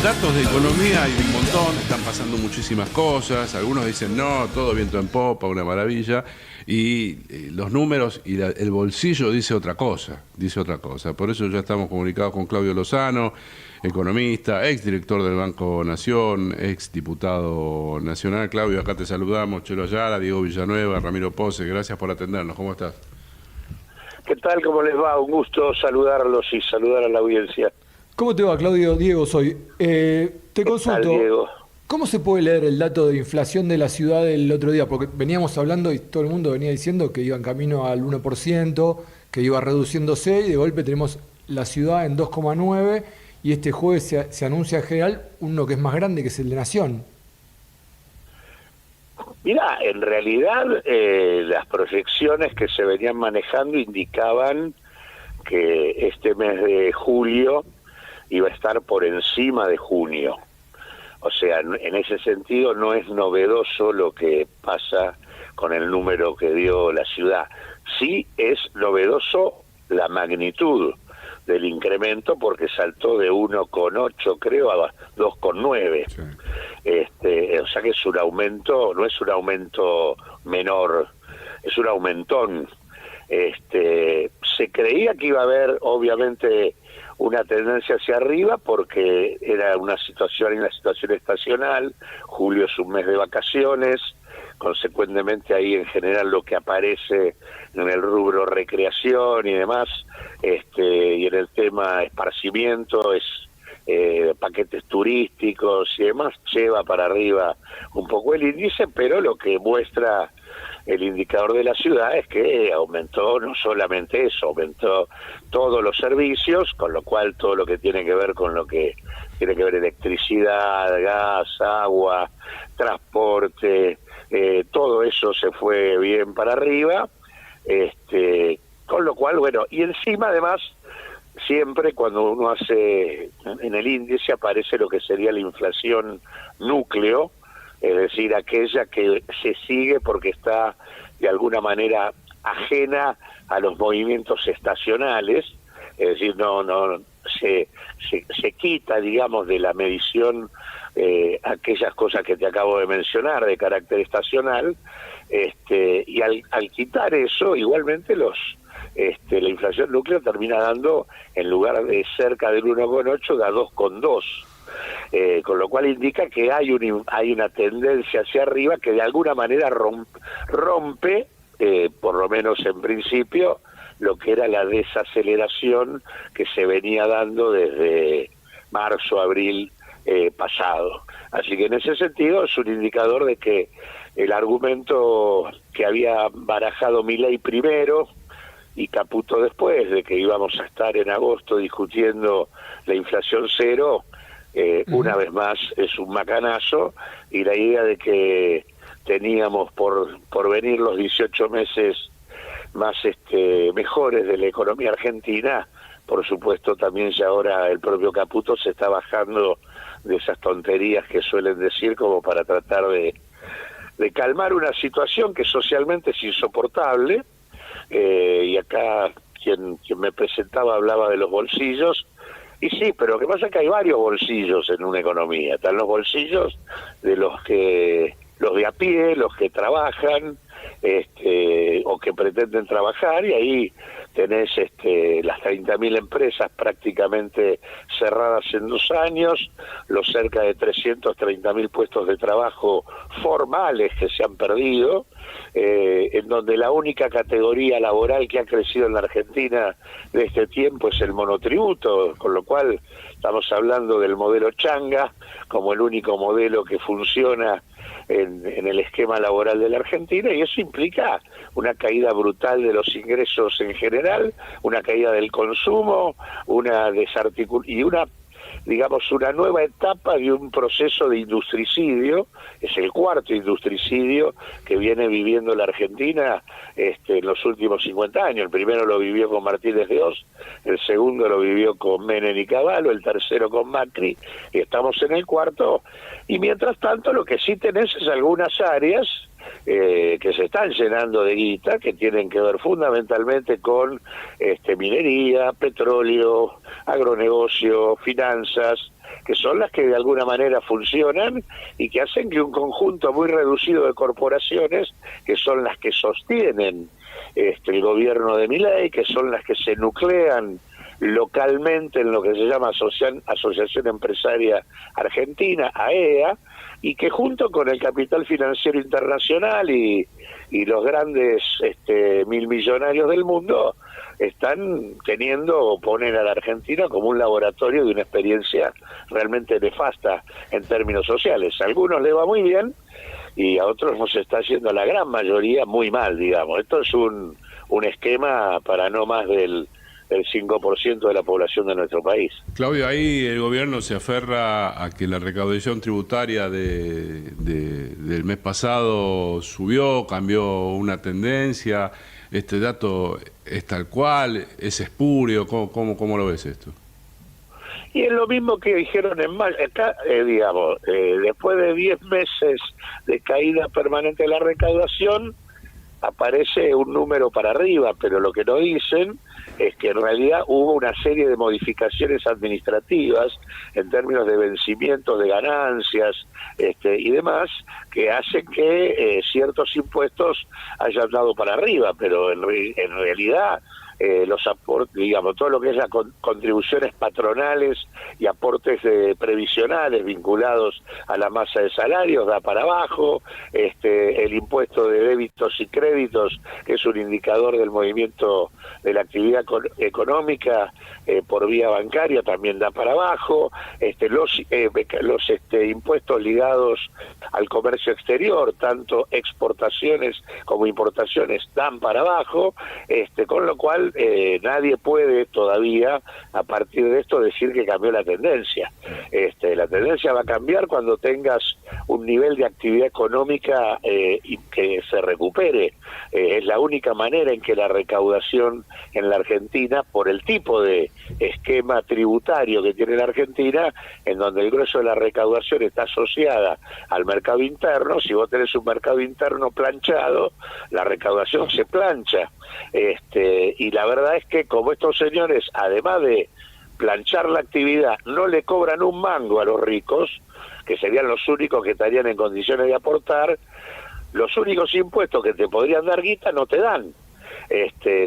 Datos de economía hay un montón, están pasando muchísimas cosas, algunos dicen no, todo viento en popa, una maravilla, y los números y el bolsillo dice otra cosa, por eso ya estamos comunicados con Claudio Lozano, economista, exdirector del Banco Nación, exdiputado nacional. Claudio, acá te saludamos, Chelo Ayala, Diego Villanueva, Ramiro Pose, gracias por atendernos, ¿cómo estás? ¿Qué tal? ¿Cómo les va? Un gusto saludarlos y saludar a la audiencia. ¿Cómo te va, Claudio? Diego soy. Te consulto, Diego? ¿Cómo se puede leer el dato de inflación de la ciudad del otro día? Porque veníamos hablando y todo el mundo venía diciendo que iba en camino al 1%, que iba reduciéndose y de golpe tenemos la ciudad en 2,9% y este jueves se anuncia en general uno que es más grande, que es el de Nación. Mirá, en realidad las proyecciones que se venían manejando indicaban que este mes de julio iba a estar por encima de junio. O sea, en ese sentido no es novedoso lo que pasa con el número que dio la ciudad. Sí es novedoso la magnitud del incremento porque saltó de 1,8 creo a 2,9. Sí. O sea que es un aumento, no es un aumento menor, es un aumentón. Se creía que iba a haber obviamente una tendencia hacia arriba porque era una situación estacional, julio es un mes de vacaciones, consecuentemente ahí en general lo que aparece en el rubro recreación y demás, y en el tema esparcimiento es paquetes turísticos y demás, lleva para arriba un poco el índice, pero lo que muestra el indicador de la ciudad es que aumentó no solamente eso, aumentó todos los servicios, con lo cual todo lo que tiene que ver con lo que tiene que ver electricidad, gas, agua, transporte, todo eso se fue bien para arriba, con lo cual, bueno, y encima además, siempre cuando uno hace, en el índice aparece lo que sería la inflación núcleo, es decir, aquella que se sigue porque está de alguna manera ajena a los movimientos estacionales, es decir, no se quita, digamos, de la medición aquellas cosas que te acabo de mencionar de carácter estacional, y al quitar eso, igualmente la inflación núclea termina dando, en lugar de cerca del 1,8, da 2,2. Con lo cual indica que hay una tendencia hacia arriba que de alguna manera rompe, por lo menos en principio, lo que era la desaceleración que se venía dando desde marzo, abril pasado. Así que en ese sentido es un indicador de que el argumento que había barajado Milei primero y Caputo después, de que íbamos a estar en agosto discutiendo la inflación cero, una vez más es un macanazo, y la idea de que teníamos por venir los 18 meses más mejores de la economía argentina, por supuesto también ya ahora el propio Caputo se está bajando de esas tonterías que suelen decir como para tratar de calmar una situación que socialmente es insoportable, y acá quien me presentaba hablaba de los bolsillos, y sí, pero lo que pasa es que hay varios bolsillos en una economía. Están los bolsillos de los de a pie, los que trabajan, o que pretenden trabajar, y ahí tenés las 30.000 empresas prácticamente cerradas en 2 años, los cerca de 330.000 puestos de trabajo formales que se han perdido, en donde la única categoría laboral que ha crecido en la Argentina de este tiempo es el monotributo, con lo cual estamos hablando del modelo changa como el único modelo que funciona en el esquema laboral de la Argentina, y eso implica una caída brutal de los ingresos en general, una caída del consumo, una nueva etapa de un proceso de industricidio. Es el cuarto industricidio que viene viviendo la Argentina en los últimos 50 años. El primero lo vivió con Martínez de Oz, el segundo lo vivió con Menem y Cavallo, el tercero con Macri, y estamos en el cuarto. Y mientras tanto lo que sí tenés es algunas áreas que se están llenando de guita, que tienen que ver fundamentalmente con minería, petróleo, agronegocio, finanzas, que son las que de alguna manera funcionan y que hacen que un conjunto muy reducido de corporaciones, que son las que sostienen el gobierno de Milei, que son las que se nuclean localmente en lo que se llama Asociación Empresaria Argentina, AEA, y que junto con el capital financiero internacional y los grandes milmillonarios del mundo están ponen a la Argentina como un laboratorio de una experiencia realmente nefasta en términos sociales. A algunos le va muy bien y a otros nos está yendo, a la gran mayoría, muy mal, digamos. Esto es un esquema para no más del 5% de la población de nuestro país. Claudio, ahí el gobierno se aferra a que la recaudación tributaria del mes pasado subió, cambió una tendencia. ¿Este dato es tal cual? ¿Es espurio? ¿Cómo lo ves esto? Y es lo mismo que dijeron en mayo. Acá, después de 10 meses de caída permanente de la recaudación, aparece un número para arriba, pero lo que no dicen es que en realidad hubo una serie de modificaciones administrativas en términos de vencimientos de ganancias y demás, que hacen que ciertos impuestos hayan dado para arriba, pero en realidad los aportes, digamos, todo lo que es las contribuciones patronales y aportes previsionales vinculados a la masa de salarios da para abajo, el impuesto de débitos y créditos, que es un indicador del movimiento de la actividad económica por vía bancaria, también da para abajo, los impuestos ligados al comercio exterior, tanto exportaciones como importaciones, dan para abajo, con lo cual cual nadie puede todavía, a partir de esto, decir que cambió la tendencia. La tendencia va a cambiar cuando tengas un nivel de actividad económica y que se recupere. Es la única manera en que la recaudación en la Argentina, por el tipo de esquema tributario que tiene la Argentina, en donde el grueso de la recaudación está asociada al mercado interno, si vos tenés un mercado interno planchado, la recaudación se plancha. Y la verdad es que como estos señores, además de planchar la actividad, no le cobran un mango a los ricos, que serían los únicos que estarían en condiciones de aportar, los únicos impuestos que te podrían dar guita no te dan.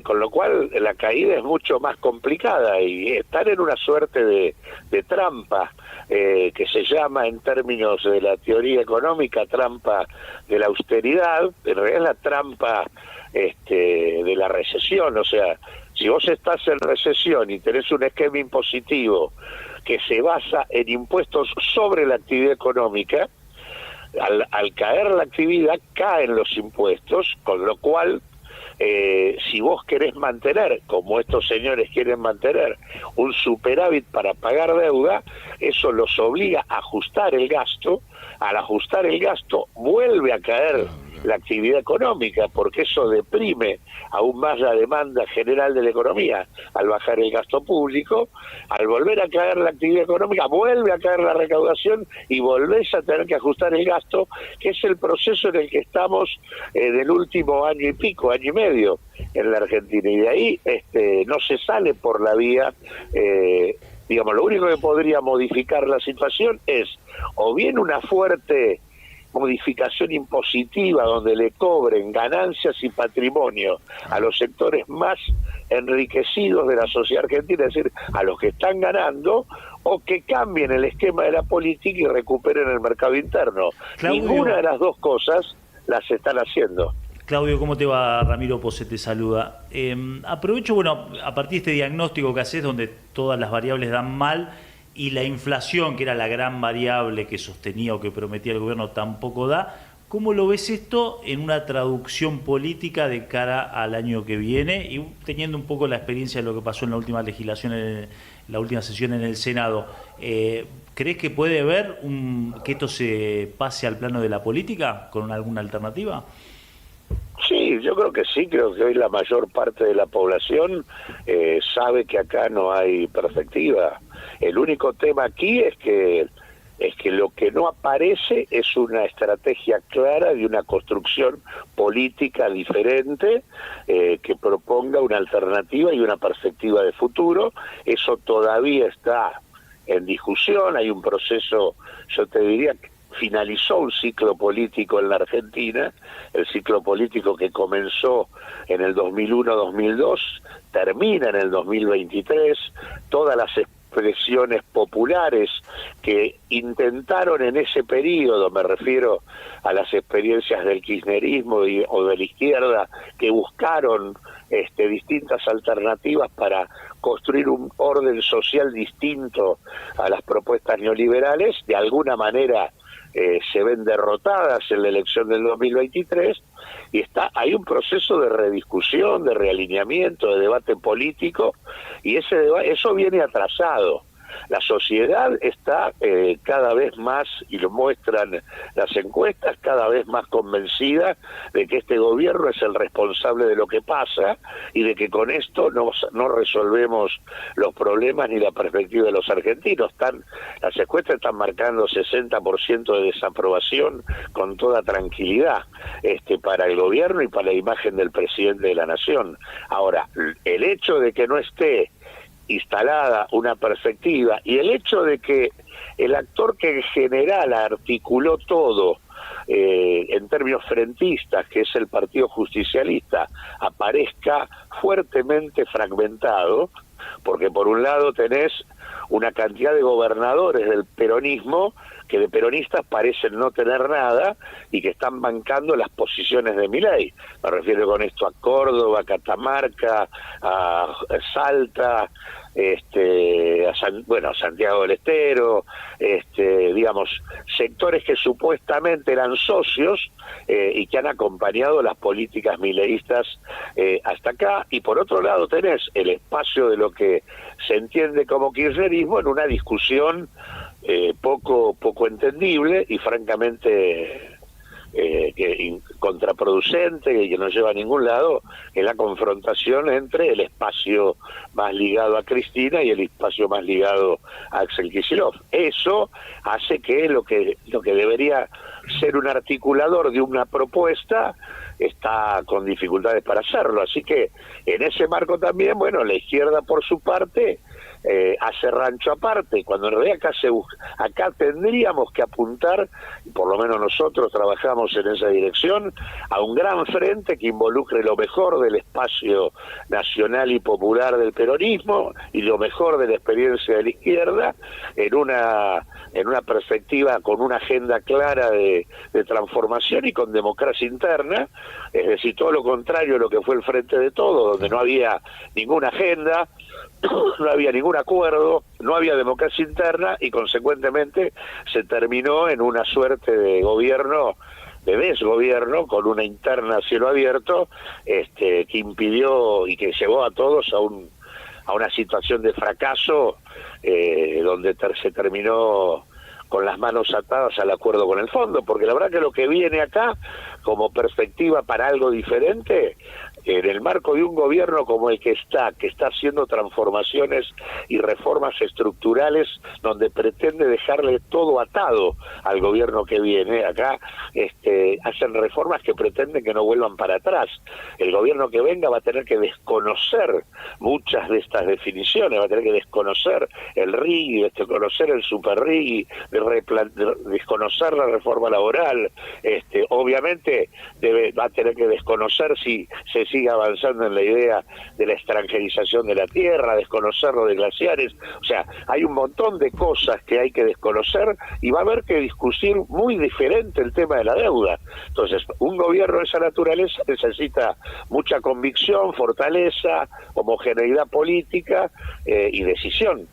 Con lo cual la caída es mucho más complicada y están en una suerte de trampa que se llama, en términos de la teoría económica, trampa de la austeridad. En realidad es la trampa de la recesión. O sea, si vos estás en recesión y tenés un esquema impositivo que se basa en impuestos sobre la actividad económica, al caer la actividad caen los impuestos, con lo cual si vos querés mantener, como estos señores quieren mantener, un superávit para pagar deuda, eso los obliga a ajustar el gasto. Al ajustar el gasto vuelve a caer la actividad económica, porque eso deprime aún más la demanda general de la economía al bajar el gasto público. Al volver a caer la actividad económica vuelve a caer la recaudación y volvés a tener que ajustar el gasto, que es el proceso en el que estamos del último año y pico, año y medio en la Argentina, y de ahí no se sale por la vía digamos, lo único que podría modificar la situación es o bien una fuerte modificación impositiva donde le cobren ganancias y patrimonio a los sectores más enriquecidos de la sociedad argentina, es decir, a los que están ganando, o que cambien el esquema de la política y recuperen el mercado interno. Claudio, ninguna de las dos cosas las están haciendo. Claudio, ¿cómo te va? Ramiro Pose te saluda. Aprovecho, bueno, a partir de este diagnóstico que haces, donde todas las variables dan mal y la inflación, que era la gran variable que sostenía o que prometía el gobierno, tampoco da, ¿cómo lo ves esto en una traducción política de cara al año que viene? Y teniendo un poco la experiencia de lo que pasó en la última legislación, en la última sesión en el Senado, ¿crees que puede haber que esto se pase al plano de la política con alguna alternativa? Sí, yo creo que sí, creo que hoy la mayor parte de la población sabe que acá no hay perspectiva. El único tema aquí es que lo que no aparece es una estrategia clara de una construcción política diferente que proponga una alternativa y una perspectiva de futuro. Eso todavía está en discusión, hay un proceso, yo te diría, finalizó un ciclo político en la Argentina, el ciclo político que comenzó en el 2001-2002, termina en el 2023, todas las expresiones populares que intentaron en ese periodo, me refiero a las experiencias del kirchnerismo o de la izquierda, que buscaron distintas alternativas para construir un orden social distinto a las propuestas neoliberales, de alguna manera se ven derrotadas en la elección del 2023 y hay un proceso de rediscusión, de realineamiento, de debate político, y eso viene atrasado. La sociedad está cada vez más, y lo muestran las encuestas, cada vez más convencida de que este gobierno es el responsable de lo que pasa y de que con esto no resolvemos los problemas ni la perspectiva de los argentinos. Las encuestas están marcando 60% de desaprobación con toda tranquilidad para el gobierno y para la imagen del presidente de la nación. Ahora, el hecho de que no esté instalada una perspectiva y el hecho de que el actor que en general articuló todo en términos frentistas, que es el Partido Justicialista, aparezca fuertemente fragmentado, porque por un lado tenés una cantidad de gobernadores del peronismo que de peronistas parecen no tener nada y que están bancando las posiciones de Milei. Me refiero con esto a Córdoba, a Catamarca, a Salta, a Santiago del Estero, digamos, sectores que supuestamente eran socios y que han acompañado las políticas mileístas hasta acá. Y por otro lado tenés el espacio de lo que se entiende como kirchnerismo en una discusión poco entendible y francamente contraproducente y que no lleva a ningún lado, en la confrontación entre el espacio más ligado a Cristina y el espacio más ligado a Axel Kicillof. Eso hace que lo que debería ser un articulador de una propuesta está con dificultades para hacerlo. Así que en ese marco también, bueno, la izquierda por su parte hace rancho aparte, cuando en realidad acá tendríamos que apuntar, y por lo menos nosotros trabajamos en esa dirección, a un gran frente que involucre lo mejor del espacio nacional y popular del peronismo y lo mejor de la experiencia de la izquierda en una perspectiva con una agenda clara de transformación y con democracia interna, es decir, todo lo contrario a lo que fue el Frente de Todos, donde no había ninguna agenda, no había ningún acuerdo, no había democracia interna y consecuentemente se terminó en una suerte de gobierno, de desgobierno, con una interna a cielo abierto, que impidió y que llevó a todos a una situación de fracaso, donde se terminó con las manos atadas al acuerdo con el fondo, porque la verdad que lo que viene acá como perspectiva para algo diferente, en el marco de un gobierno como el que está haciendo transformaciones y reformas estructurales donde pretende dejarle todo atado al gobierno que viene, acá hacen reformas que pretenden que no vuelvan para atrás. El gobierno que venga va a tener que desconocer muchas de estas definiciones, va a tener que desconocer el RIGI, desconocer el super RIGI, desconocer la reforma laboral, obviamente va a tener que desconocer si se sigue avanzando en la idea de la extranjerización de la tierra, desconocer lo de glaciares. O sea, hay un montón de cosas que hay que desconocer y va a haber que discutir muy diferente el tema de la deuda. Entonces, un gobierno de esa naturaleza necesita mucha convicción, fortaleza, homogeneidad política y decisión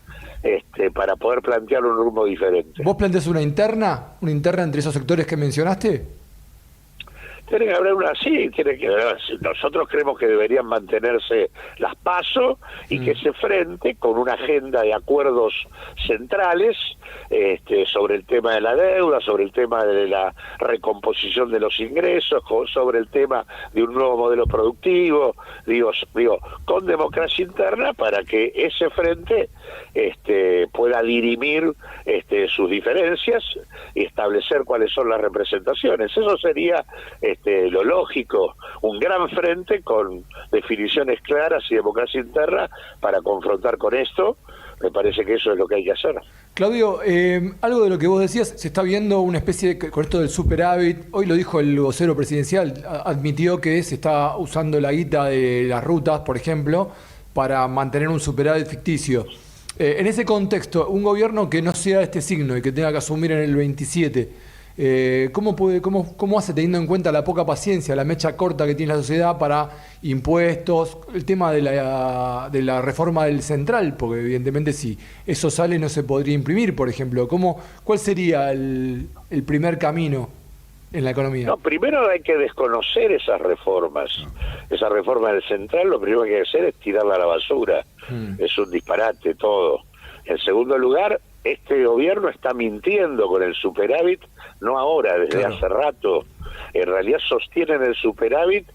para poder plantear un rumbo diferente. ¿Vos planteás una interna entre esos sectores que mencionaste? Tiene que haber nosotros creemos que deberían mantenerse las PASO y que ese frente con una agenda de acuerdos centrales sobre el tema de la deuda, sobre el tema de la recomposición de los ingresos, sobre el tema de un nuevo modelo productivo, digo, con democracia interna para que ese frente pueda dirimir sus diferencias y establecer cuáles son las representaciones. Eso sería lo lógico, un gran frente con definiciones claras y democracia interna para confrontar con esto. Me parece que eso es lo que hay que hacer. Claudio, algo de lo que vos decías, se está viendo una especie con esto del superávit. Hoy lo dijo el vocero presidencial, admitió que se está usando la guita de las rutas, por ejemplo, para mantener un superávit ficticio. En ese contexto, un gobierno que no sea de este signo y que tenga que asumir en el 27, ¿cómo hace, teniendo en cuenta la poca paciencia, la mecha corta que tiene la sociedad para impuestos, el tema de la reforma del central? Porque evidentemente si eso sale no se podría imprimir, por ejemplo. ¿Cuál sería el primer camino en la economía? No, primero hay que desconocer esas reformas. Esa reforma del central, lo primero que hay que hacer es tirarla a la basura. Es un disparate todo. En segundo lugar, este gobierno está mintiendo con el superávit, no ahora, desde hace rato. En realidad sostienen el superávit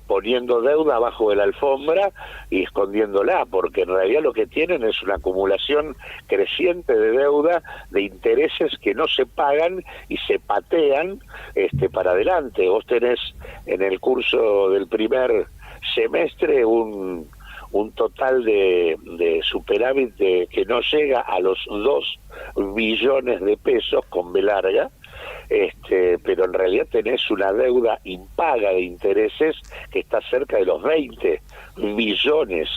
poniendo deuda abajo de la alfombra y escondiéndola, porque en realidad lo que tienen es una acumulación creciente de deuda, de intereses que no se pagan y se patean para adelante. Vos tenés en el curso del primer semestre un total de superávit que no llega a los 2 billones de pesos con B larga, pero en realidad tenés una deuda impaga de intereses que está cerca de los 20 billones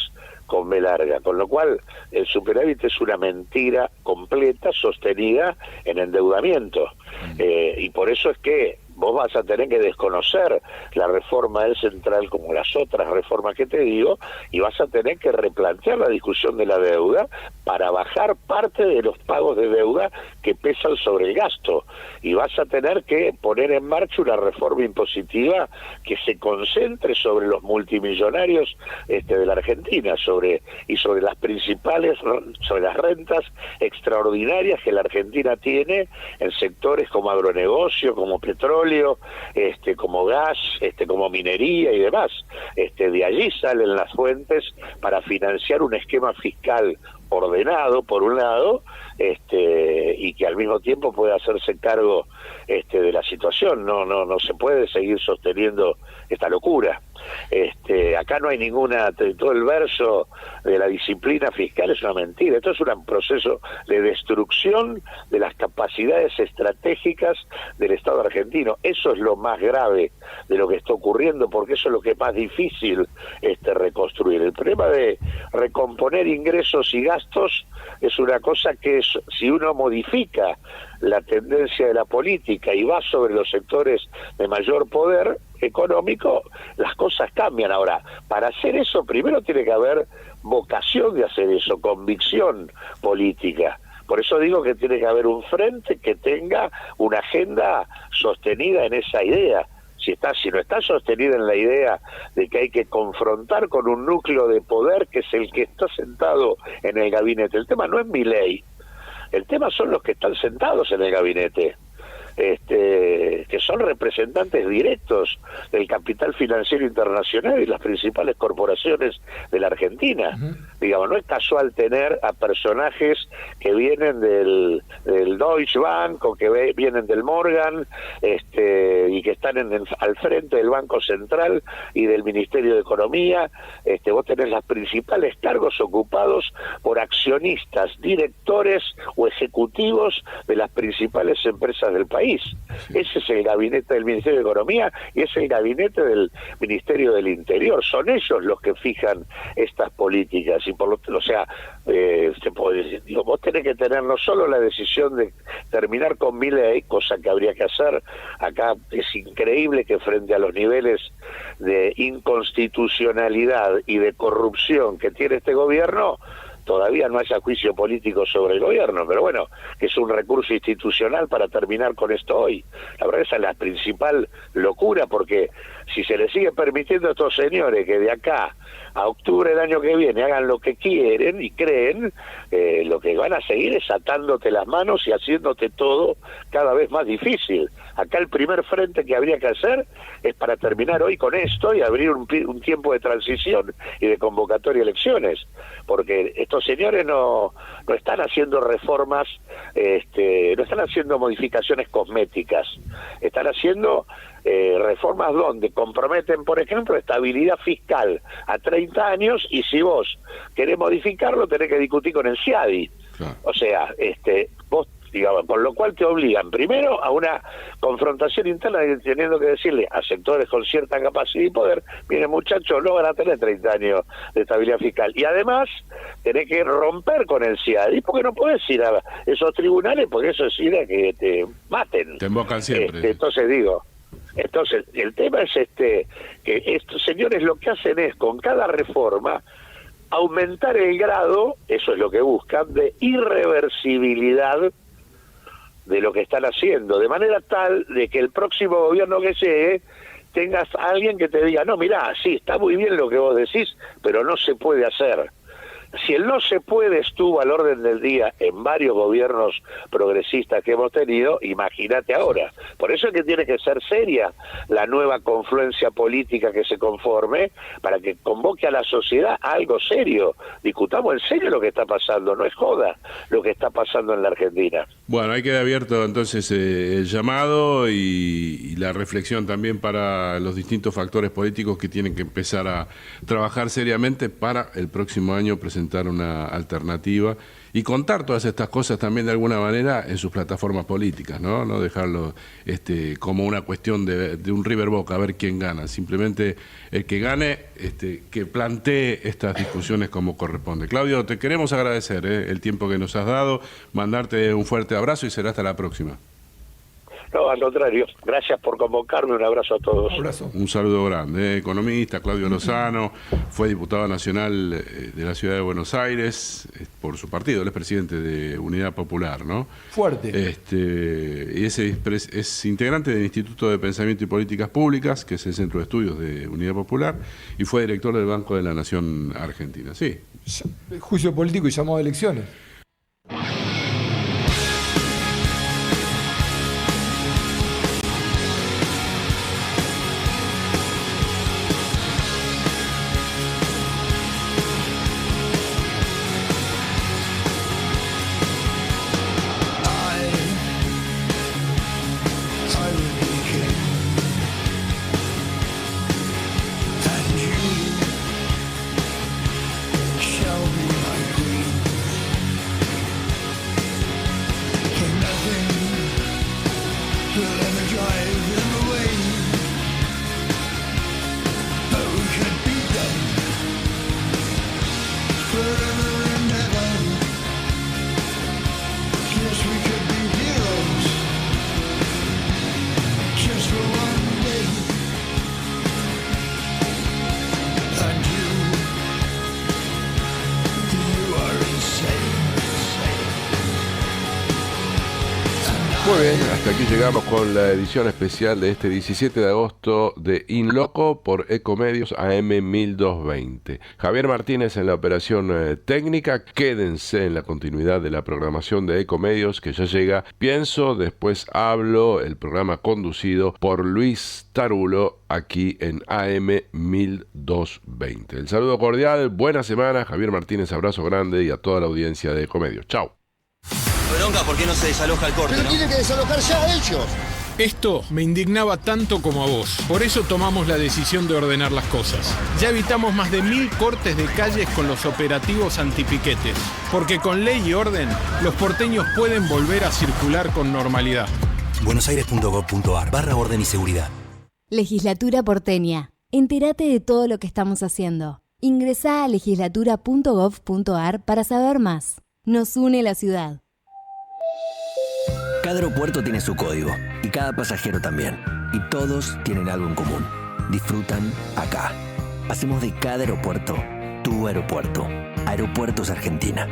con B larga, con lo cual el superávit es una mentira completa sostenida en endeudamiento, y por eso es que vos vas a tener que desconocer la reforma del central como las otras reformas que te digo, y vas a tener que replantear la discusión de la deuda para bajar parte de los pagos de deuda que pesan sobre el gasto, y vas a tener que poner en marcha una reforma impositiva que se concentre sobre los multimillonarios de la Argentina, sobre las principales, sobre las rentas extraordinarias que la Argentina tiene en sectores como agronegocio, como petróleo, como gas, como minería y demás. De allí salen las fuentes para financiar un esquema fiscal ordenado, por un lado, y que al mismo tiempo pueda hacerse cargo de la situación. No se puede seguir sosteniendo esta locura. Acá no hay ninguna, todo el verso de la disciplina fiscal es una mentira. Esto es un proceso de destrucción de las capacidades estratégicas del Estado argentino. Eso es lo más grave de lo que está ocurriendo, porque eso es lo que es más difícil reconstruir. El problema de recomponer ingresos y gastos es una cosa que es, si uno modifica la tendencia de la política y va sobre los sectores de mayor poder económico, las cosas cambian. Ahora, para hacer eso primero tiene que haber vocación de hacer eso, convicción política. Por eso digo que tiene que haber un frente que tenga una agenda sostenida en esa idea. Si no está sostenida en la idea de que hay que confrontar con un núcleo de poder que es el que está sentado en el gabinete. El tema no es Milei, el tema son los que están sentados en el gabinete, que son representantes directos del capital financiero internacional y las principales corporaciones de la Argentina. Digamos, no es casual tener a personajes que vienen del Deutsche Bank o que vienen del Morgan, y que están al frente del Banco Central y del Ministerio de Economía. Vos tenés los principales cargos ocupados por accionistas, directores o ejecutivos de las principales empresas del país. Ese es el gabinete del Ministerio de Economía y es el gabinete del Ministerio del Interior. Son ellos los que fijan estas políticas, y por lo, o sea, se puede decir, vos tenés que tener no solo la decisión de terminar con Milei, cosa que habría que hacer. Acá es increíble que frente a los niveles de inconstitucionalidad y de corrupción que tiene este gobierno, todavía no haya juicio político sobre el gobierno, pero bueno, que es un recurso institucional para terminar con esto hoy. La verdad, esa es la principal locura, porque si se les sigue permitiendo a estos señores que de acá a octubre del año que viene hagan lo que quieren y creen, lo que van a seguir es atándote las manos y haciéndote todo cada vez más difícil. Acá el primer frente que habría que hacer es para terminar hoy con esto y abrir un tiempo de transición y de convocatoria a elecciones, porque estos señores no están haciendo reformas, no están haciendo modificaciones cosméticas, están haciendo reformas donde comprometen, por ejemplo, estabilidad fiscal a 30 años, y si vos querés modificarlo tenés que discutir con el CIADI. Claro. O sea, vos, digamos, con lo cual te obligan primero a una confrontación interna, teniendo que decirle a sectores con cierta capacidad y poder: miren, muchachos, no van a tener 30 años de estabilidad fiscal, y además tenés que romper con el CIADI, porque no podés ir a esos tribunales, porque eso es ir a que te maten. Te invocan siempre. Entonces el tema es que estos señores lo que hacen es, con cada reforma, aumentar el grado, eso es lo que buscan, de irreversibilidad de lo que están haciendo, de manera tal de que el próximo gobierno que llegue tengas a alguien que te diga: no, mirá, sí, está muy bien lo que vos decís, pero no se puede hacer. Si el no se puede estuvo al orden del día en varios gobiernos progresistas que hemos tenido, imagínate ahora. Por eso es que tiene que ser seria la nueva confluencia política que se conforme, para que convoque a la sociedad a algo serio. Discutamos en serio lo que está pasando, no es joda lo que está pasando en la Argentina. Bueno, ahí queda abierto entonces el llamado y la reflexión también para los distintos factores políticos que tienen que empezar a trabajar seriamente para el próximo año presentar una alternativa y contar todas estas cosas también de alguna manera en sus plataformas políticas, no dejarlo como una cuestión de un River Boca, a ver quién gana. Simplemente el que gane, que plantee estas discusiones como corresponde. Claudio, te queremos agradecer el tiempo que nos has dado, mandarte un fuerte abrazo y será hasta la próxima. No, al contrario. Gracias por convocarme. Un abrazo a todos. Un abrazo. Un saludo grande. Economista Claudio Lozano, fue diputado nacional de la Ciudad de Buenos Aires por su partido, él es presidente de Unidad Popular, ¿no? Fuerte. Y es integrante del Instituto de Pensamiento y Políticas Públicas, que es el Centro de Estudios de Unidad Popular, y fue director del Banco de la Nación Argentina. Sí. Juicio político y llamado a elecciones. Muy bien, hasta aquí llegamos con la edición especial de este 17 de agosto de In Loco por Ecomedios AM 1220. Javier Martínez en la operación técnica. Quédense en la continuidad de la programación de Ecomedios, que ya llega Pienso, después hablo, el programa conducido por Luis Tarulo aquí en AM 1220. El saludo cordial, buena semana. Javier Martínez, abrazo grande, y a toda la audiencia de Ecomedios. Chau. Bronca, ¿por qué no se desaloja el corte? Pero tienen que desalojar ya ellos. Esto me indignaba tanto como a vos. Por eso tomamos la decisión de ordenar las cosas. Ya evitamos más de 1000 cortes de calles con los operativos antipiquetes. Porque con ley y orden, los porteños pueden volver a circular con normalidad. buenosaires.gov.ar/orden y seguridad. Legislatura porteña. Entérate de todo lo que estamos haciendo. Ingresá a legislatura.gov.ar para saber más. Nos une la ciudad. Cada aeropuerto tiene su código y cada pasajero también. Y todos tienen algo en común. Disfrutan acá. Hacemos de cada aeropuerto tu aeropuerto. Aeropuertos Argentina.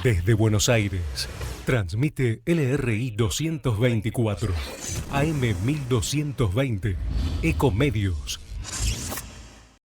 Desde Buenos Aires, transmite LRI 224, AM 1220, Ecomedios.